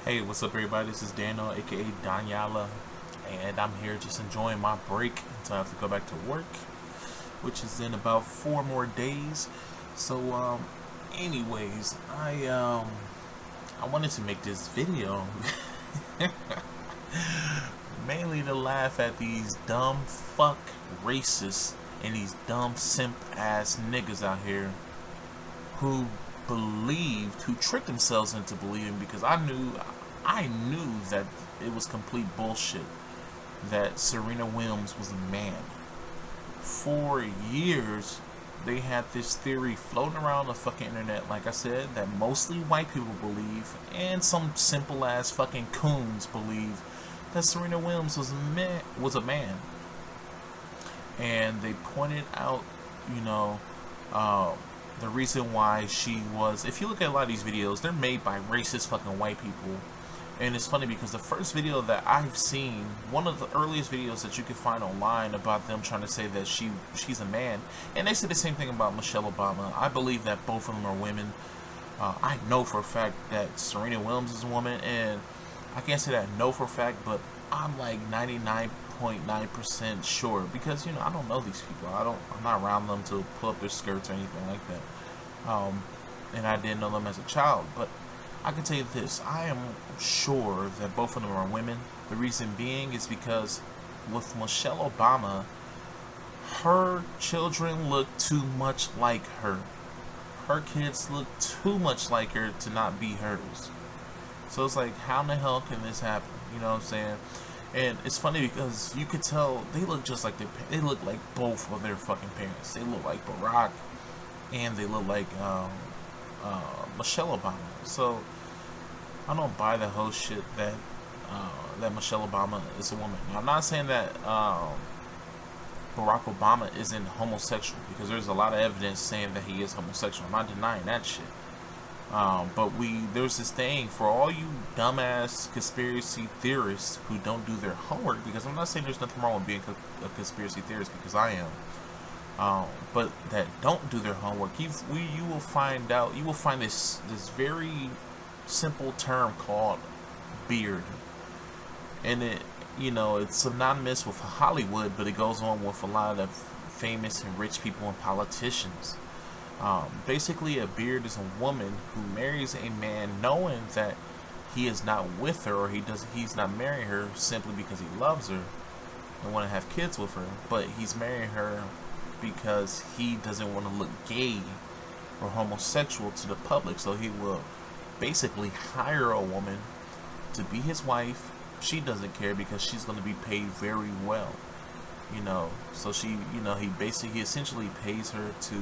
Hey, what's up, everybody? This is Daniel, aka Daniela, and I'm here just enjoying my break until I have to go back to work, which is in about 4 more days. So, anyways, I wanted to make this video mainly to laugh at these dumb fuck racists and these dumb simp ass niggas out here who who tricked themselves into believing, because I knew that it was complete bullshit that Serena Williams was a man. For years, they had this theory floating around the fucking internet, like I said, that mostly white people believe, and some simple ass fucking coons believe, that Serena Williams was a man. And they pointed out, you know, uh, the reason why she was. If you look at a lot of these videos, they're made by racist fucking white people. And it's funny because the first video that I've seen, one of the earliest videos that you can find online about them trying to say that she's a man, and they said the same thing about Michelle Obama. I believe that both of them are women. I know for a fact that Serena Williams is a woman, and I can't say that I know for a fact, but I'm like 99.9% sure, because I don't know these people. I'm not around them to pull up their skirts or anything like that. And I didn't know them as a child, but I can tell you this: I am sure that both of them are women. The reason being is because with Michelle Obama, her children look too much like her. Her kids look too much like her to not be hers. So it's like, how in the hell can this happen? You know what I'm saying? And it's funny because you could tell they look just like they look like both of their fucking parents. They look like Barack, and they look like Michelle Obama. So I don't buy the whole shit that that Michelle Obama is a woman. Now, I'm not saying that Barack Obama isn't homosexual, because there's a lot of evidence saying that he is homosexual. I'm not denying that shit. But there's this thing for all you dumbass conspiracy theorists who don't do their homework, because I'm not saying there's nothing wrong with being a conspiracy theorist, because I am. But that don't do their homework, you will find this very simple term called beard, and it's synonymous with Hollywood, but it goes on with a lot of famous and rich people and politicians. Basically, a beard is a woman who marries a man knowing that he is not with her, or he's not marrying her simply because he loves her and want to have kids with her, but he's marrying her because he doesn't want to look gay or homosexual to the public. So he will basically hire a woman to be his wife. She doesn't care because she's going to be paid very well. So he essentially pays her to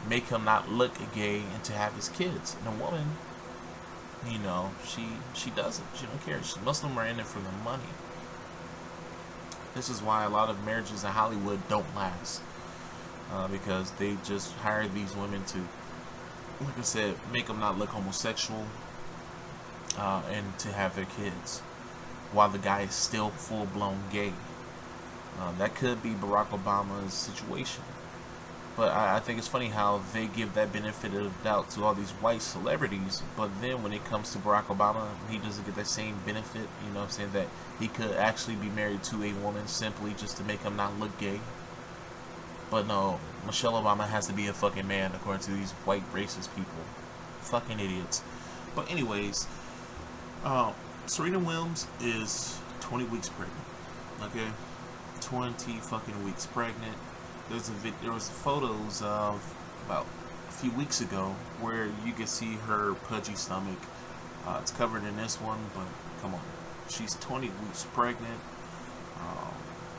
make him not look gay and to have his kids. And a woman, she doesn't. She don't care. Muslims are in it for the money. This is why a lot of marriages in Hollywood don't last, because they just hire these women to, like I said, make them not look homosexual, and to have their kids, while the guy is still full-blown gay. That could be Barack Obama's situation. But I think it's funny how they give that benefit of the doubt to all these white celebrities, but then when it comes to Barack Obama, he doesn't get that same benefit. You know what I'm saying? That he could actually be married to a woman simply just to make him not look gay. But no, Michelle Obama has to be a fucking man, according to these white racist people. Fucking idiots. But anyways, Serena Williams is 20 weeks pregnant. Okay? 20 fucking weeks pregnant. There was photos of about a few weeks ago where you could see her pudgy stomach. It's covered in this one, but come on, she's 20 weeks pregnant,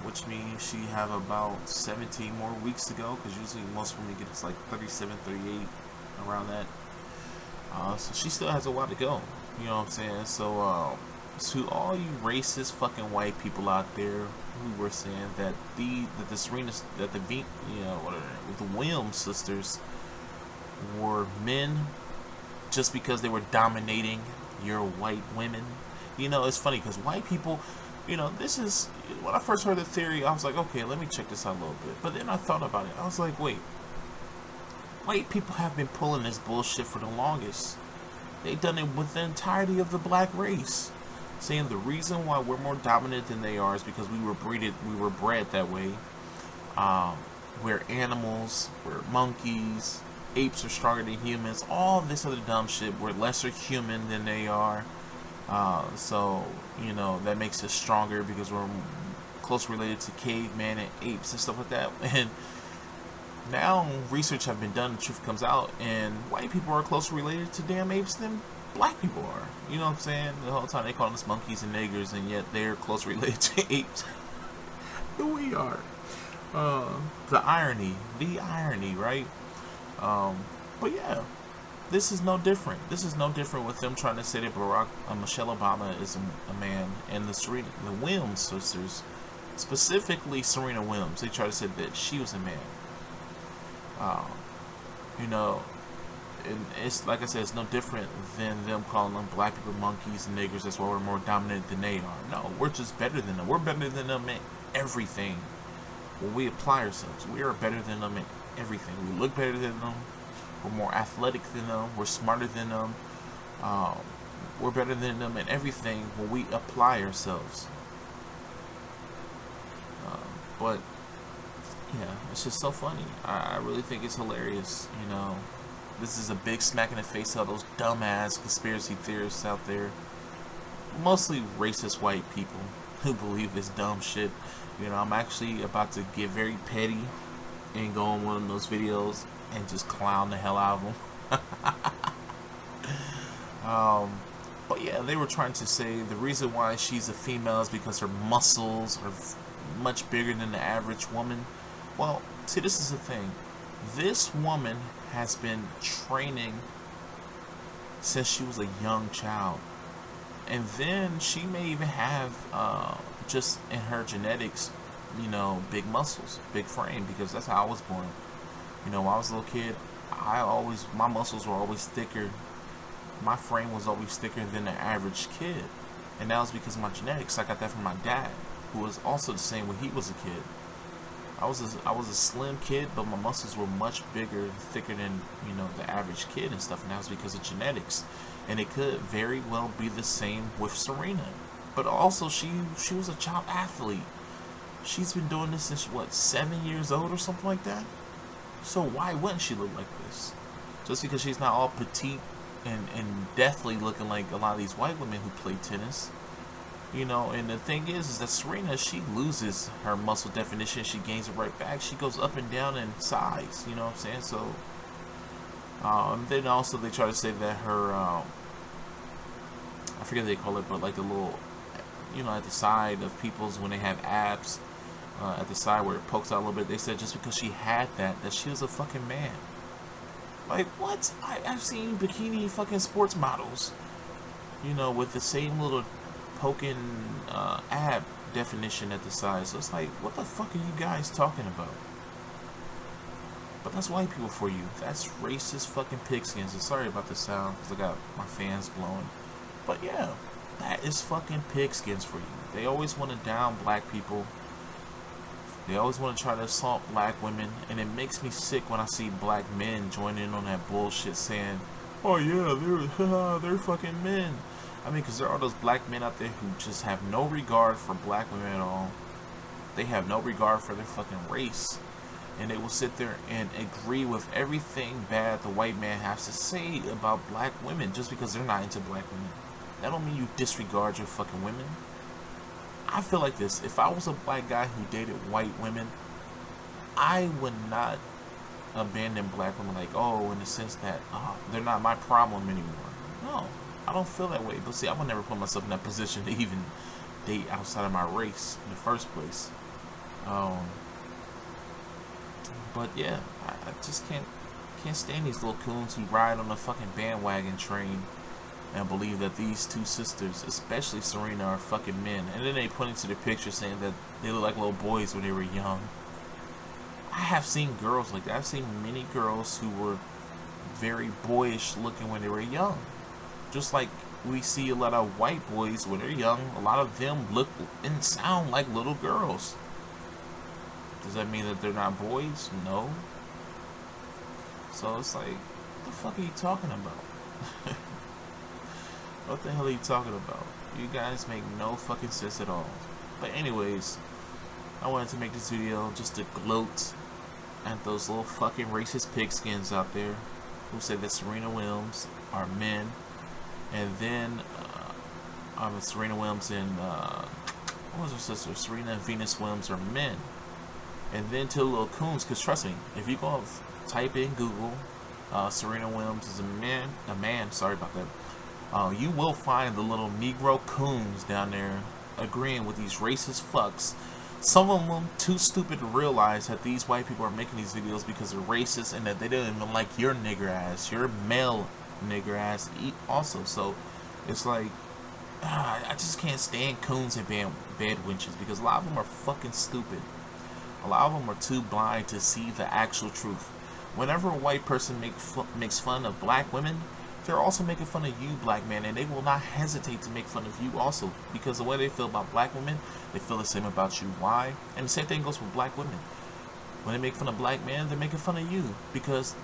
which means she have about 17 more weeks to go, because usually most women get it's like 37, 38, around that. So she still has a while to go. You know what I'm saying? So to all you racist fucking white people out there who were saying that the Williams sisters were men just because they were dominating your white women. It's funny because white people, this is, when I first heard the theory, I was like, okay, let me check this out a little bit. But then I thought about it. I was like, wait, white people have been pulling this bullshit for the longest. They done it with the entirety of the black race, saying the reason why we're more dominant than they are is because we were bred that way. Um, we're animals, we're monkeys, apes are stronger than humans, all this other dumb shit. We're lesser human than they are. So, you know, that makes us stronger because we're close related to caveman and apes and stuff like that. And now research have been done, the truth comes out, and white people are closer related to damn apes than black people are. You know what I'm saying? The whole time they call us monkeys and niggers, and yet they're close related to apes. Here we are. The irony, right? But yeah, this is no different. This is no different with them trying to say that Michelle Obama is a man, and the Williams sisters, specifically Serena Williams, they try to say that she was a man. You know, and it's like I said, it's no different than them calling them black people monkeys and niggers. That's why we're more dominant than they are. No, we're just better than them. We're better than them in everything. When we apply ourselves, we are better than them in everything. We look better than them. We're more athletic than them. We're smarter than them. We're better than them in everything when we apply ourselves. But yeah, it's just so funny. I really think it's hilarious. You know, this is a big smack in the face of those dumbass conspiracy theorists out there. Mostly racist white people who believe this dumb shit. You know, I'm actually about to get very petty and go on one of those videos and just clown the hell out of them. But yeah, they were trying to say the reason why she's a female is because her muscles are much bigger than the average woman. Well, see, this is the thing. This woman has been training since she was a young child. And then she may even have, just in her genetics, you know, big muscles, big frame, because that's how I was born. You know, when I was a little kid, my muscles were always thicker. My frame was always thicker than the average kid. And that was because of my genetics. I got that from my dad, who was also the same when he was a kid. I was a slim kid, but my muscles were much bigger, thicker than, you know, the average kid and stuff, and that was because of genetics. And it could very well be the same with Serena. But also, she was a child athlete. She's been doing this since, what, 7 years old or something like that? So why wouldn't she look like this? Just because she's not all petite and deathly looking like a lot of these white women who play tennis. You know, and the thing is that Serena, she loses her muscle definition, she gains it right back. She goes up and down in size, you know what I'm saying? So, then also they try to say that her, I forget what they call it, but like the little, you know, at the side of people's, when they have abs, at the side where it pokes out a little bit, they said just because she had that she was a fucking man. Like, what? I've seen bikini fucking sports models, you know, with the same little poking ab definition at the side. So it's like, what the fuck are you guys talking about? But that's white people for you. That's racist fucking pigskins. And sorry about the sound because I got my fans blowing. But yeah, that is fucking pigskins for you. They always want to down black people. They always want to try to assault black women. And it makes me sick when I see black men join in on that bullshit saying, oh yeah, they're fucking men. I mean, because there are those black men out there who just have no regard for black women at all. They have no regard for their fucking race. And they will sit there and agree with everything bad the white man has to say about black women just because they're not into black women. That don't mean you disregard your fucking women. I feel like this. If I was a black guy who dated white women, I would not abandon black women like, oh, in the sense that they're not my problem anymore. No. I don't feel that way, but see, I would never put myself in that position to even date outside of my race in the first place. But yeah, I just can't stand these little coons who ride on the fucking bandwagon train and believe that these two sisters, especially Serena, are fucking men. And then they point to the picture saying that they look like little boys when they were young. I have seen girls like that. I've seen many girls who were very boyish looking when they were young. Just like we see a lot of white boys when they're young, a lot of them look and sound like little girls. Does that mean that they're not boys? No. So it's like, what the fuck are you talking about? What the hell are you talking about? You guys make no fucking sense at all. But anyways, I wanted to make this video just to gloat at those little fucking racist pigskins out there who say that Serena Williams are men, and then Serena Williams and what was her sister? Serena and Venus Williams are men, and then two little coons. Cause trust me, if you go type in Google, Serena Williams is a man. Sorry about that. You will find the little Negro coons down there agreeing with these racist fucks. Some of them too stupid to realize that these white people are making these videos because they're racist and that they don't even like your nigger ass, your male nigger ass also. So it's like, I just can't stand coons and bad wenches because a lot of them are fucking stupid. A lot of them are too blind to see the actual truth. Whenever a white person makes fun of black women, they're also making fun of you, black man, and they will not hesitate to make fun of you also, because the way they feel about black women, they feel the same about you. Why? And the same thing goes for black women. When they make fun of black men, they're making fun of you, because,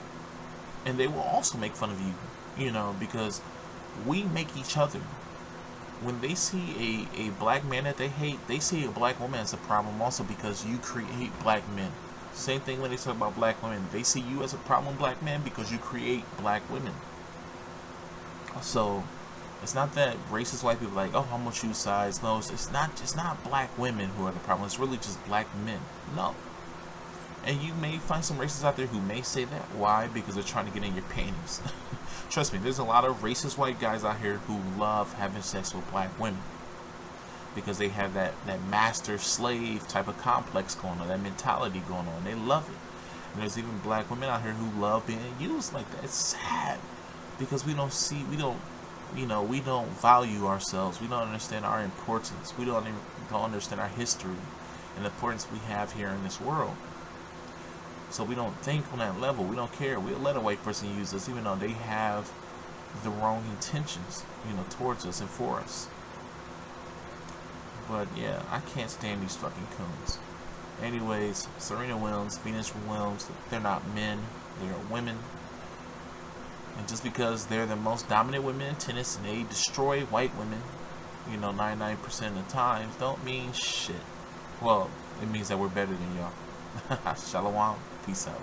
and they will also make fun of you, you know, because we make each other. When they see a black man that they hate, they see a black woman as a problem also, because you create black men. Same thing when they talk about black women. They see you as a problem black man because you create black women. So it's not that racist white people like, oh, I'm gonna choose sides. No, it's not black women who are the problem. It's really just black men. No. And you may find some racists out there who may say that. Why? Because they're trying to get in your panties. Trust me, there's a lot of racist white guys out here who love having sex with black women because they have that master-slave type of complex going on, that mentality going on. They love it. And there's even black women out here who love being used like that. It's sad. Because we don't value ourselves. We don't understand our importance. We don't understand our history and the importance we have here in this world. So we don't think on that level. We don't care. We'll let a white person use us even though they have the wrong intentions, towards us and for us. But yeah, I can't stand these fucking coons. Anyways, Serena Williams, Venus Williams, they're not men. They are women. And just because they're the most dominant women in tennis and they destroy white women, 99% of the time, don't mean shit. Well, it means that we're better than y'all. Shalom. Peace out.